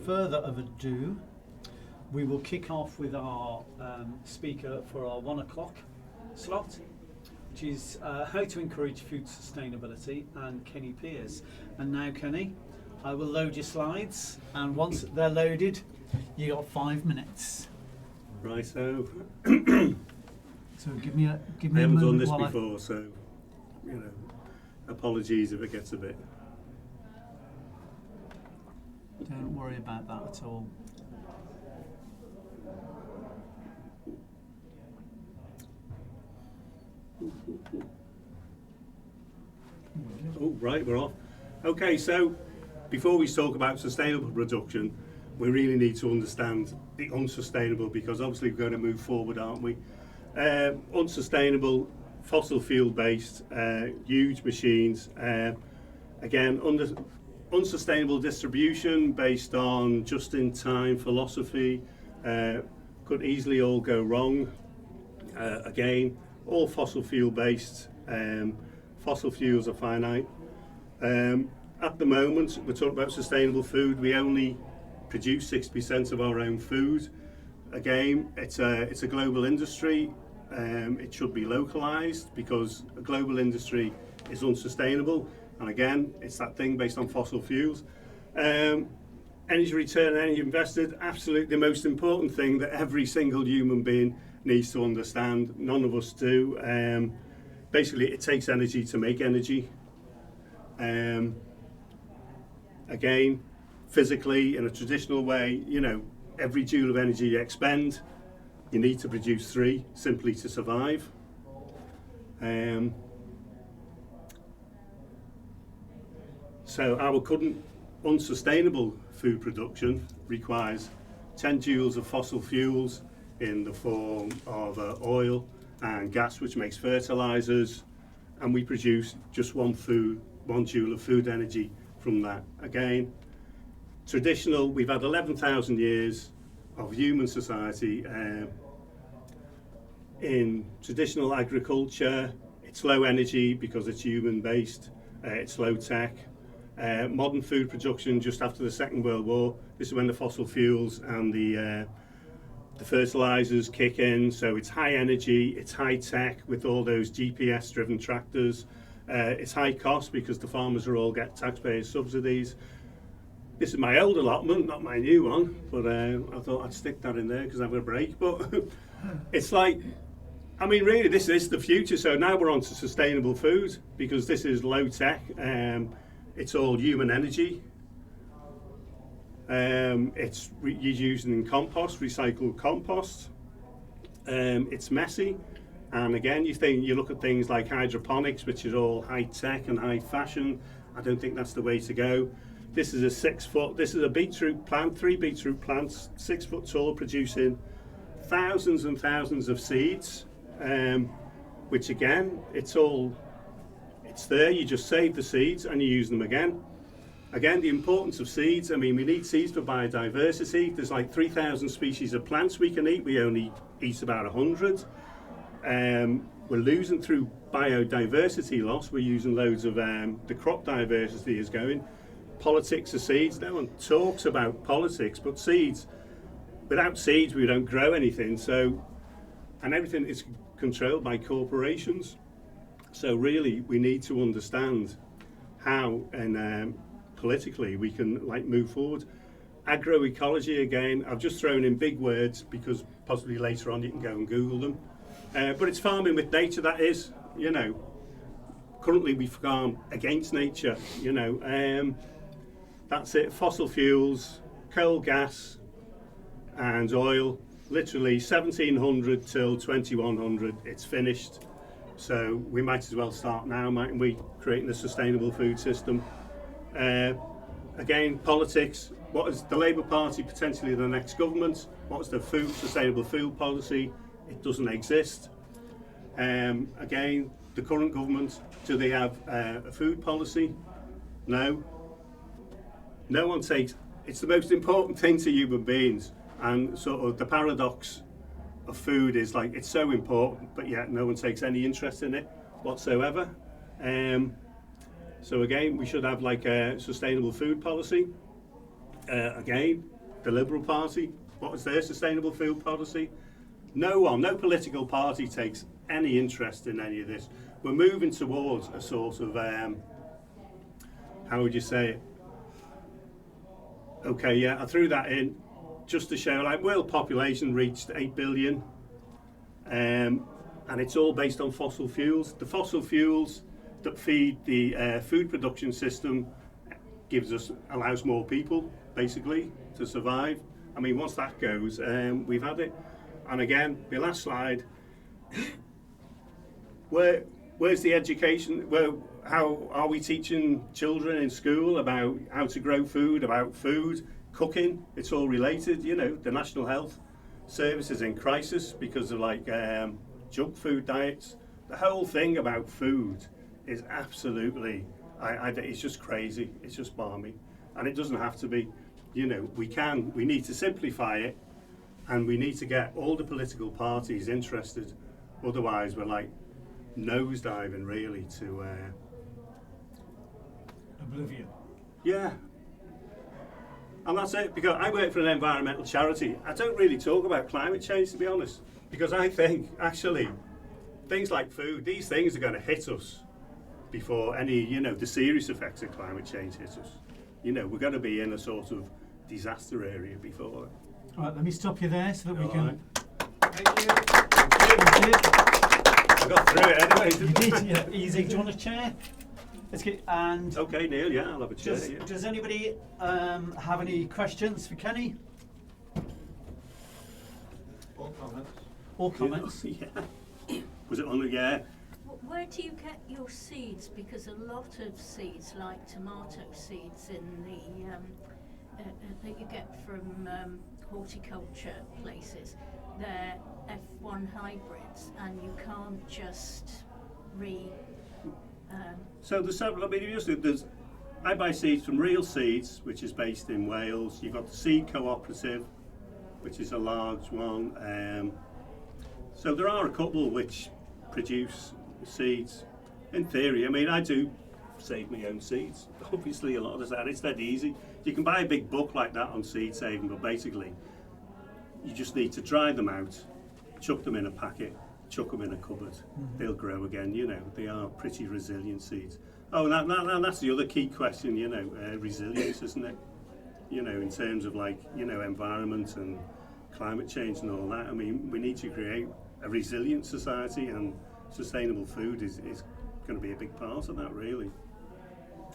further of ado, we will kick off with our speaker for our 1 o'clock slot, which is how to encourage food sustainability, and Kenny Pearce. And now, Kenny, I will load your slides, and once they're loaded, you got 5 minutes. Right, so So give me a I haven't done this while before, so apologies if it gets a bit. Don't worry about that at all. Oh, right, we're off. Okay, so before we talk about sustainable production, we really need to understand the unsustainable, because obviously we're going to move forward, aren't we? Unsustainable, fossil fuel based, huge machines. Again, unsustainable distribution based on just-in-time philosophy, could easily all go wrong. Again, all fossil fuel based. Fossil fuels are finite. At the moment, we're talking about sustainable food. We only produce 60% of our own food. Again, it's a global industry. It should be localized, because a global industry is unsustainable. And again, it's that thing based on fossil fuels. Energy return, energy invested, absolutely the most important thing that every single human being needs to understand. None of us do. Basically, it takes energy to make energy. Again, physically, in a traditional way, every joule of energy you expend, you need to produce 3 simply to survive. So our current unsustainable food production requires 10 joules of fossil fuels in the form of oil and gas, which makes fertilizers, and we produce just 1 joule of food energy from that. Again, traditional, we've had 11,000 years of human society. In traditional agriculture, it's low energy because it's human based, it's low tech. Modern food production just after the Second World War, this is when the fossil fuels and the fertilizers kick in, so it's high energy, it's high tech with all those GPS driven tractors. It's high cost because the farmers are all get taxpayer subsidies. This is my old allotment, not my new one, but I thought I'd stick that in there because I've got a break. But it's like, really this is the future. So now we're on to sustainable food, because this is low tech. It's all human energy. It's you're using in compost, recycled compost. It's messy. And again, you look at things like hydroponics, which is all high tech and high fashion. I don't think that's the way to go. This is this is a beetroot plant, 3 beetroot plants, 6 foot tall, producing thousands and thousands of seeds, which again, it's there, you just save the seeds and you use them again. Again, the importance of seeds, we need seeds for biodiversity. There's like 3,000 species of plants we can eat, we only eat about 100. We're losing through biodiversity loss, we're using loads of, the crop diversity is going. Politics of seeds, no one talks about politics, but seeds, without seeds we don't grow anything, and everything is controlled by corporations. So really we need to understand how and politically we can move forward. Agroecology, again, I've just thrown in big words because possibly later on you can go and Google them. But it's farming with nature, that is, currently we farm against nature, that's it. Fossil fuels, coal, gas and oil, literally 1700 till 2100, it's finished. So we might as well start now, mightn't we, creating a sustainable food system. Again, politics, what is the Labour Party potentially the next government? What's the sustainable food policy? It doesn't exist. Again, the current government, do they have a food policy? No. No one takes, it's the most important thing to human beings, and sort of the paradox of food is it's so important, but yet no one takes any interest in it whatsoever. So again, we should have a sustainable food policy. Again, the Liberal Party, what is their sustainable food policy? No political party takes any interest in any of this. We're moving towards a sort of, how would you say it? Okay, yeah, I threw that in just to show, like, world population reached 8 billion, and it's all based on fossil fuels. The fossil fuels that feed the food production system allows more people, basically, to survive. I mean, once that goes, we've had it. And again, the last slide, where's the education? How are we teaching children in school about how to grow food, about food, cooking? It's all related, you know. The National Health Service is in crisis because of like junk food diets. The whole thing about food is absolutely, it's just crazy. It's just balmy, and it doesn't have to be. You know, we need to simplify it, and we need to get all the political parties interested. Otherwise, we're like nosediving really to oblivion. Yeah. And that's it, because I work for an environmental charity. I don't really talk about climate change, to be honest, because I think actually things like food, these things are going to hit us before any, you know, the serious effects of climate change hit us. You know, we're going to be in a sort of disaster area before. All right, let me stop you there so that we can. Right. Thank you. I got through it anyway, You didn't I? did, yeah. Easy. Do you want a chair? Let's get and. Okay, Neil, yeah, I'll have a chair. Does anybody have any questions for Kenny? Or comments. Or comments? Yeah. Was it on the, yeah? Where do you get your seeds? Because a lot of seeds, like tomato seeds, in the that you get from horticulture places, they're F1 hybrids, and you can't just So there's several. I mean, I buy seeds from Real Seeds, which is based in Wales. You've got the Seed Cooperative, which is a large one. So there are a couple which produce seeds. In theory, I mean, I do save my own seeds. Obviously, a lot of that, it's dead easy. You can buy a big book like that on seed saving, but basically, you just need to dry them out, chuck them in a packet, chuck them in a cupboard. They'll grow again, you know. They are pretty resilient seeds. Oh, and that's the other key question, you know, resilience, isn't it? You know, in terms of like, you know, environment and climate change and all that. I mean, we need to create a resilient society, and sustainable food is going to be a big part of that, really.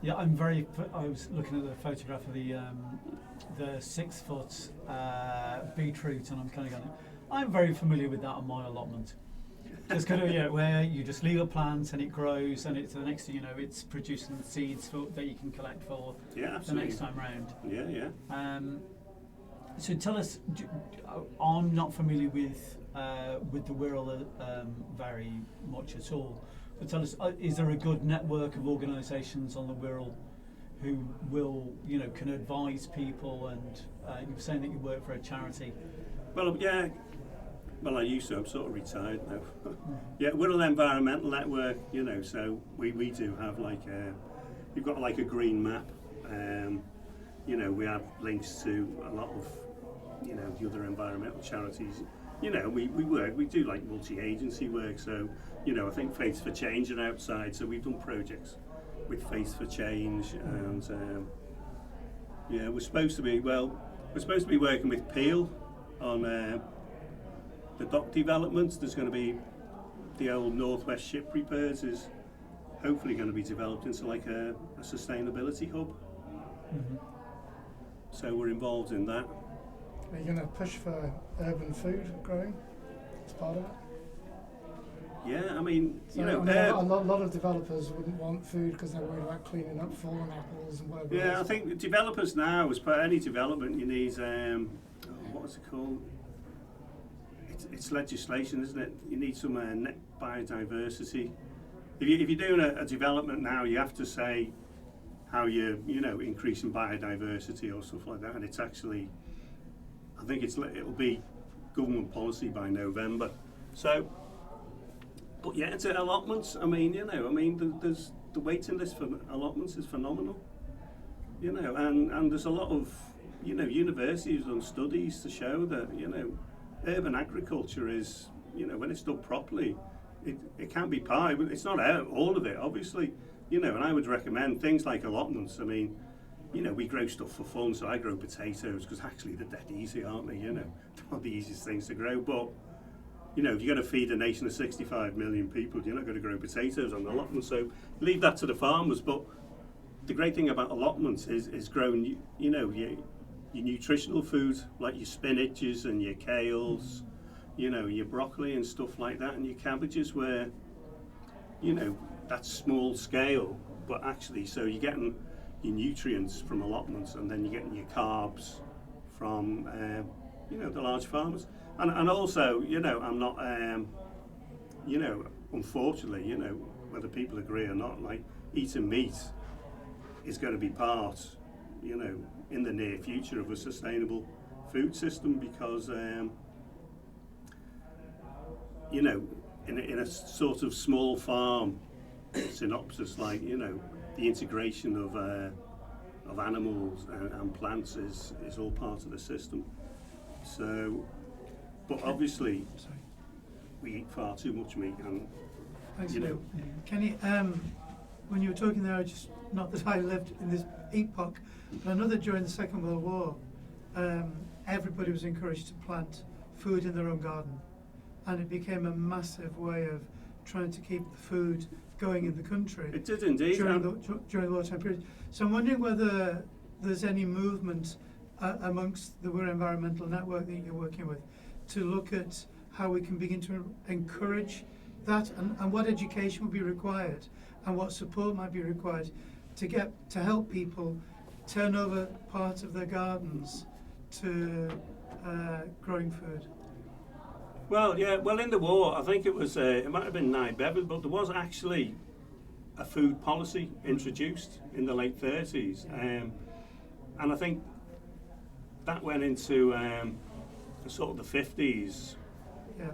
Yeah, I was looking at the photograph of the 6 foot beetroot, and I'm kind of going, I'm very familiar with that on my allotment. Just kind of, yeah, where you just leave a plant and it grows, and it's the next thing you know, it's producing seeds that you can collect for the next time round. Yeah. So tell us, I'm not familiar with the Wirral very much at all. But tell us, is there a good network of organisations on the Wirral who will, you know, can advise people? And you were saying that you work for a charity. Well, yeah. Well, I used to. I'm sort of retired now. Yeah, Wirral Environmental Network. You know, so we do have like we've got like a green map. You know, we have links to a lot of, you know, the other environmental charities. You know, we do like multi-agency work, so, you know, I think Faith for Change are outside, so we've done projects with Faith for Change, and yeah, we're supposed to be working with Peel on the dock developments. There's going to be the old Northwest Ship Repairs is hopefully going to be developed into like a sustainability hub. So we're involved in that. Are you going to push for urban food growing as part of it? Yeah, I mean, So, you know, a lot of developers wouldn't want food because they're worried about cleaning up fallen apples and whatever. yeah, I else. think developers now, as per any development, you need what is it called? It's legislation, isn't it? You need some net biodiversity. If you're doing a development now, you have to say how you're, you know, increasing biodiversity or stuff like that, and it's actually, I think it'll be government policy by November. So, but yeah, it's allotments. I mean, you know, there's the waiting list for allotments is phenomenal. You know, and there's a lot of universities have done studies to show that, urban agriculture is, when it's done properly, it can be pie, but it's not all of it, obviously, and I would recommend things like allotments. I mean, we grow stuff for fun, so I grow potatoes because actually they're dead easy, aren't they? They're not the easiest things to grow, but if you're going to feed a nation of 65 million people, you're not going to grow potatoes on the allotment, so leave that to the farmers. But the great thing about allotments is growing, your nutritional food, like your spinaches and your kales, your broccoli and stuff like that, and your cabbages, where, that's small scale, but actually, so you're getting your nutrients from allotments, and then you're getting your carbs from, the large farmers. And also, I'm not, unfortunately, whether people agree or not, like eating meat is going to be part, in the near future of a sustainable food system, because, in a sort of small farm synopsis, like, the integration of animals and plants is all part of the system. So, but obviously, we eat far too much meat, and Thanks, Kenny, when you were talking there, not that I lived in this epoch, but I know that during the Second World War, everybody was encouraged to plant food in their own garden, and it became a massive way of trying to keep the food going in the country. It did indeed. During the wartime period. So I'm wondering whether there's any movement amongst the Wirral Environmental Network that you're working with to look at how we can begin to encourage that, and what education would be required and what support might be required to help people turn over parts of their gardens to growing food. Well, yeah. Well, in the war, I think it was. It might have been Nye Bevan, but there was actually a food policy introduced in the late 30s, and I think that went into sort of the 50s. Yeah.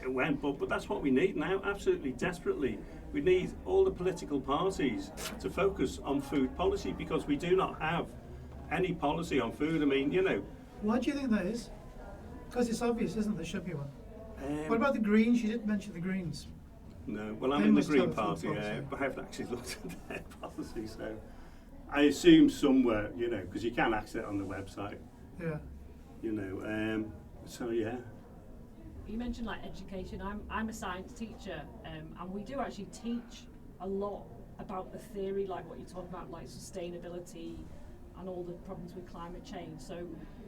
It went, but that's what we need now, absolutely desperately. We need all the political parties to focus on food policy, because we do not have any policy on food. I mean, Why do you think that is? Because it's obvious, isn't it? There should be one. What about the Greens? You didn't mention the Greens. No, well, I'm They in the must Green have a food Party, policy. but I haven't actually looked at their policy, so I assume somewhere, because you can access it on the website, Yeah. so yeah. You mentioned like education. I'm a science teacher, and we do actually teach a lot about the theory, like what you're talking about, like sustainability and all the problems with climate change. So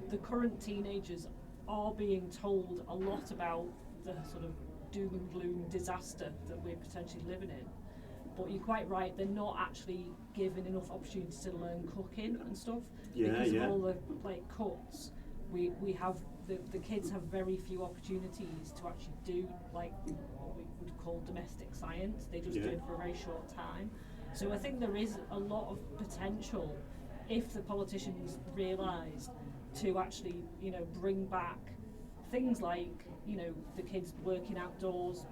the current teenagers are being told a lot about the sort of doom and gloom disaster that we're potentially living in. But you're quite right, they're not actually given enough opportunity to learn cooking and stuff. Because of all the cuts, we have the kids have very few opportunities to actually do like what we would call domestic science. They just do it for a very short time. So I think there is a lot of potential if the politicians realise to actually, bring back things like, the kids working outdoors,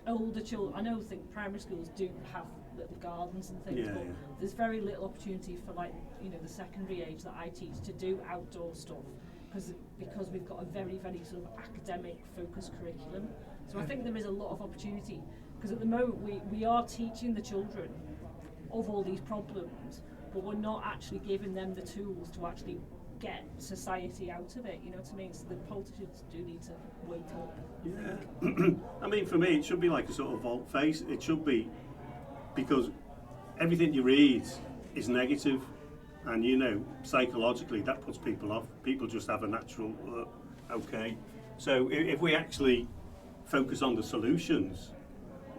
older children. I think primary schools do have little gardens and things, but there's very little opportunity for the secondary age that I teach to do outdoor stuff, because we've got a very, very sort of academic focused curriculum. So I think there is a lot of opportunity, because at the moment we are teaching the children of all these problems, but we're not actually giving them the tools to actually get society out of it, you know what I mean? So the politicians do need to wake up. Yeah, I mean, for me, it should be like a sort of vault face. It should be, because everything you read is negative, and psychologically that puts people off. People just have a natural, okay. So if we actually focus on the solutions,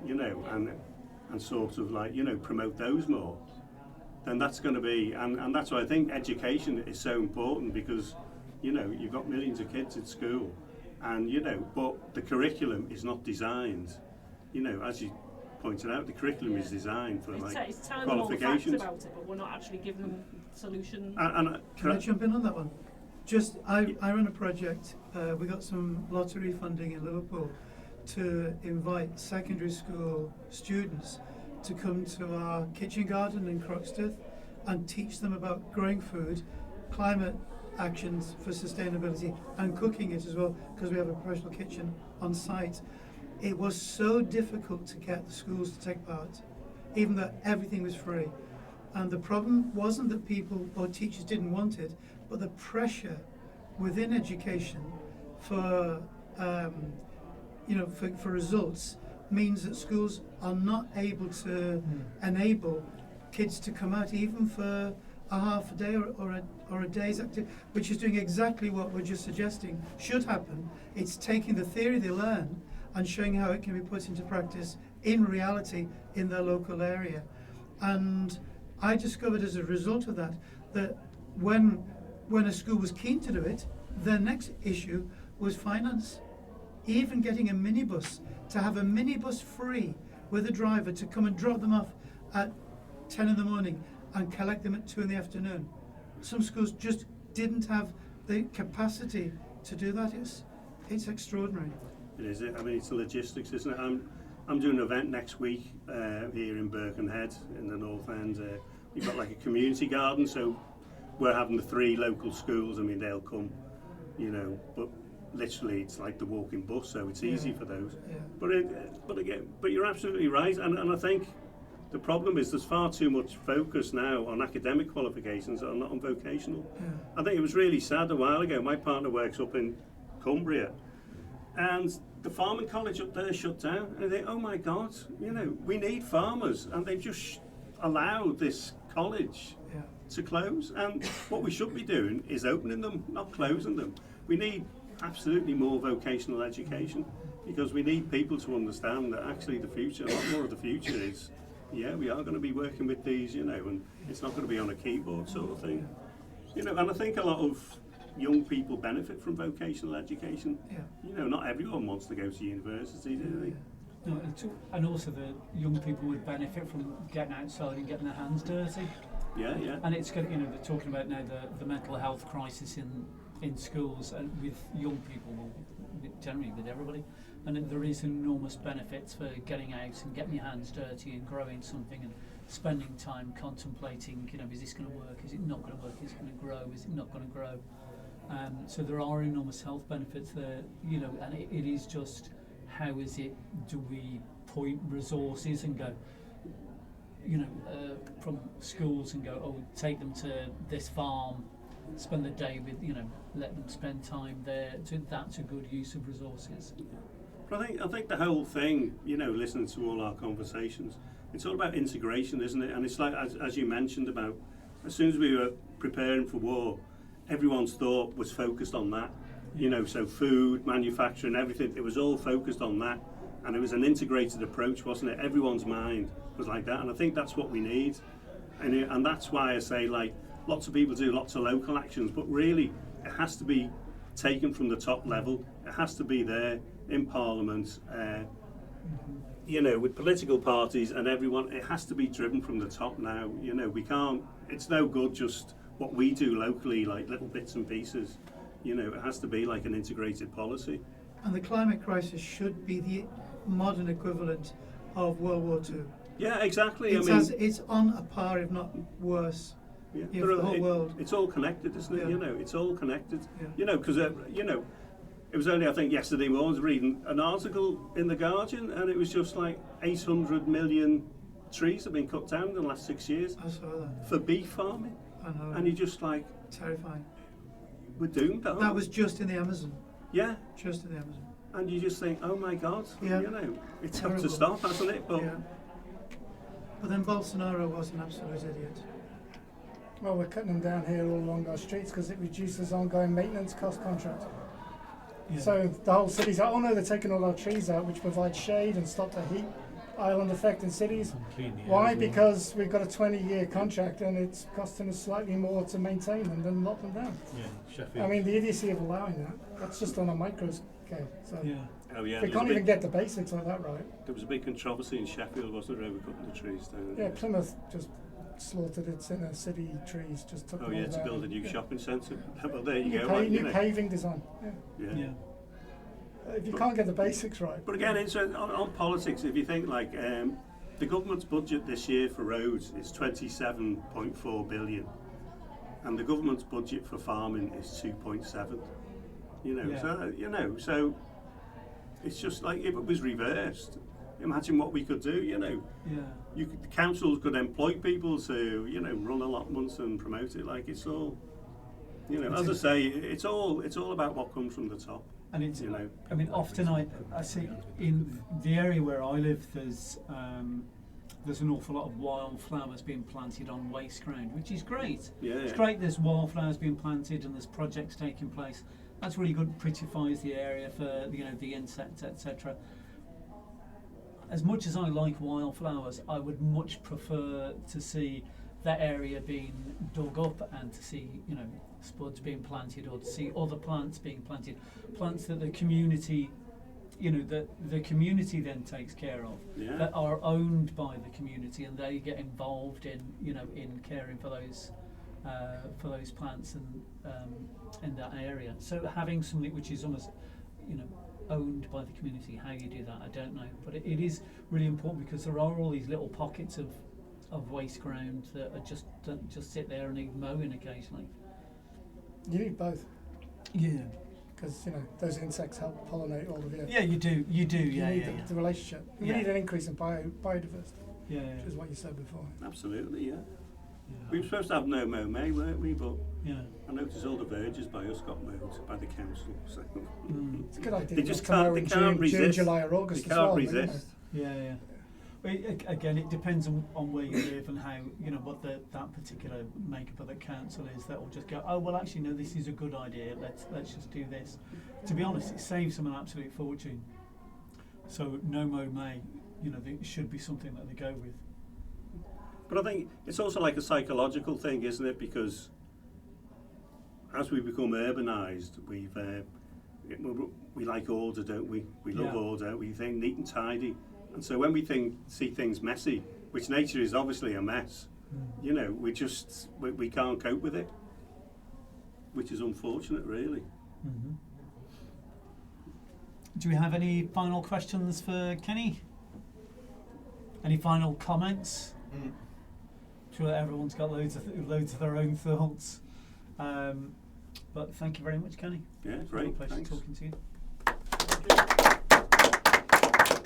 and sort of promote those more, then that's going to be, and that's why I think education is so important, because you've got millions of kids at school, and but the curriculum is not designed, as you pointed out, the curriculum is designed for it's telling them all the facts about it, but we're not actually giving them solutions. Can I jump in on that one? I run a project. We got some lottery funding in Liverpool to invite secondary school students to come to our kitchen garden in Croxteth and teach them about growing food, climate actions for sustainability, and cooking it as well, because we have a professional kitchen on site. It was so difficult to get the schools to take part, even though everything was free. And the problem wasn't that people or teachers didn't want it, but the pressure within education for for results means that schools are not able to enable kids to come out even for a half a day or a day's activity, which is doing exactly what we're just suggesting should happen. It's taking the theory they learn and showing how it can be put into practice in reality in their local area. And I discovered as a result of that when a school was keen to do it, their next issue was finance. Even getting a minibus, to have a minibus free with a driver to come and drop them off at 10 in the morning and collect them at 2 in the afternoon. Some schools just didn't have the capacity to do that. It's extraordinary. It is. I mean, it's the logistics, isn't it? I'm doing an event next week here in Birkenhead in the North End. We've got like a community garden, so we're having the 3 local schools. I mean, they'll come, but literally it's like the walking bus, so it's easy for those. Yeah. But you're absolutely right, and I think the problem is there's far too much focus now on academic qualifications and not on vocational. Yeah. I think it was really sad a while ago. My partner works up in Cumbria, and the farming college up there shut down. And I think, oh my God, we need farmers, and they've just allowed this college to close. And what we should be doing is opening them, not closing them. We need absolutely more vocational education, because we need people to understand that actually the future, a lot more of the future is, we are going to be working with these, and it's not going to be on a keyboard sort of thing. And I think a lot of young people benefit from vocational education. Not everyone wants to go to university, do they? No, and also the young people would benefit from getting outside and getting their hands dirty. Yeah. And it's good, they're talking about now the mental health crisis in schools and with young people, generally with everybody. And there is enormous benefits for getting out and getting your hands dirty and growing something and spending time contemplating, is this going to work? Is it not going to work? Is it going to grow? Is it not going to grow? So there are enormous health benefits there, and it is just, how do we point resources and go, from schools and go, take them to this farm, spend the day with, let them spend time there. That's a good use of resources. But I think the whole thing, listening to all our conversations, it's all about integration, isn't it? And it's like, as you mentioned about, as soon as we were preparing for war, everyone's thought was focused on that. So food, manufacturing, everything, it was all focused on that. And it was an integrated approach, wasn't it? Everyone's mind was like that. And I think that's what we need. And that's why I say, like, lots of people do lots of local actions, but really it has to be taken from the top level. It has to be there in Parliament, with political parties and everyone. It has to be driven from the top now. We can't, it's no good just what we do locally, like little bits and pieces. It has to be like an integrated policy. And the climate crisis should be the modern equivalent of World War II. Yeah, exactly. It's on a par, if not worse. Yeah, for the whole world. It's all connected, isn't it? Yeah. It's all connected. Yeah. Because it was only, I think, yesterday morning I was reading an article in The Guardian, and it was just like 800 million trees have been cut down in the last 6 years. I saw that. For beef farming. I know. And you're just like, terrifying. We're doomed. That was just in the Amazon. Yeah. Just in the Amazon. And you just think, oh my God, it's Terrible. had to stop, hasn't it? But But then Bolsonaro was an absolute idiot. Well, we're cutting them down here all along our streets because it reduces ongoing maintenance cost contract. Yeah. So the whole city's like, oh no, they're taking all our trees out, which provides shade and stop the heat island effect in cities. Why? Because we've got a 20-year contract and it's costing us slightly more to maintain them than knock them down. Yeah, Sheffield. I mean, the idiocy of allowing that, that's just on a micro scale. So Oh yeah, we can't even get the basics like that right. There was a big controversy in Sheffield, wasn't there, over cutting the trees down? Yeah, Plymouth just slaughtered its inner city trees, just took Oh them yeah, all to down. build a new shopping centre. Well, there you New go. pa- like, new paving design. Yeah. If you can't get the basics right. But again, it's on politics. If you think like The government's budget this year for roads is 27.4 billion, and the government's budget for farming is 2.7. So it's just like if it was reversed. Imagine what we could do. The councils could employ people to run allotments and promote it. Like it's all, as I say, it's all about what comes from the top. And it's, I mean, often I see in the area where I live, there's an awful lot of wildflowers being planted on waste ground, which is great. Yeah. It's great there's wildflowers being planted and there's projects taking place. That's really good, prettifies the area for the insects, etc. As much as I like wildflowers, I would much prefer to see that area being dug up and to see spuds being planted, or to see other plants being planted, plants that the community that the community then takes care of, that are owned by the community, and they get involved in in caring for those plants and in that area. So having something which is almost owned by the community, how you do that I don't know, but it is really important, because there are all these little pockets of waste ground that are just sit there and need mowing occasionally. You need both. Yeah. Because those insects help pollinate all of you. Yeah, you do. You need the relationship. We need an increase in biodiversity. Yeah. Which is what you said before. Absolutely, yeah. We were supposed to have no mow May, weren't we? But I noticed all the verges by us got mowed by the council. So it's a good idea. They just can't resist. June, July, or August. They can't resist. Yeah. Well, again, it depends on where you live and how what that particular makeup of the council is. That will just go, oh well, actually no, this is a good idea. Let's just do this. To be honest, it saves them an absolute fortune. So no mow May, it should be something that they go with. But I think it's also like a psychological thing, isn't it? Because as we become urbanised, we like order, don't we? We love order. We think neat and tidy. And so when we see things messy, which nature is obviously a mess, we can't cope with it, which is unfortunate, really. Mm-hmm. Do we have any final questions for Kenny? Any final comments? I'm sure that everyone's got loads of their own thoughts. But thank you very much, Kenny. Yeah, It's great. been a pleasure Thanks. talking to you.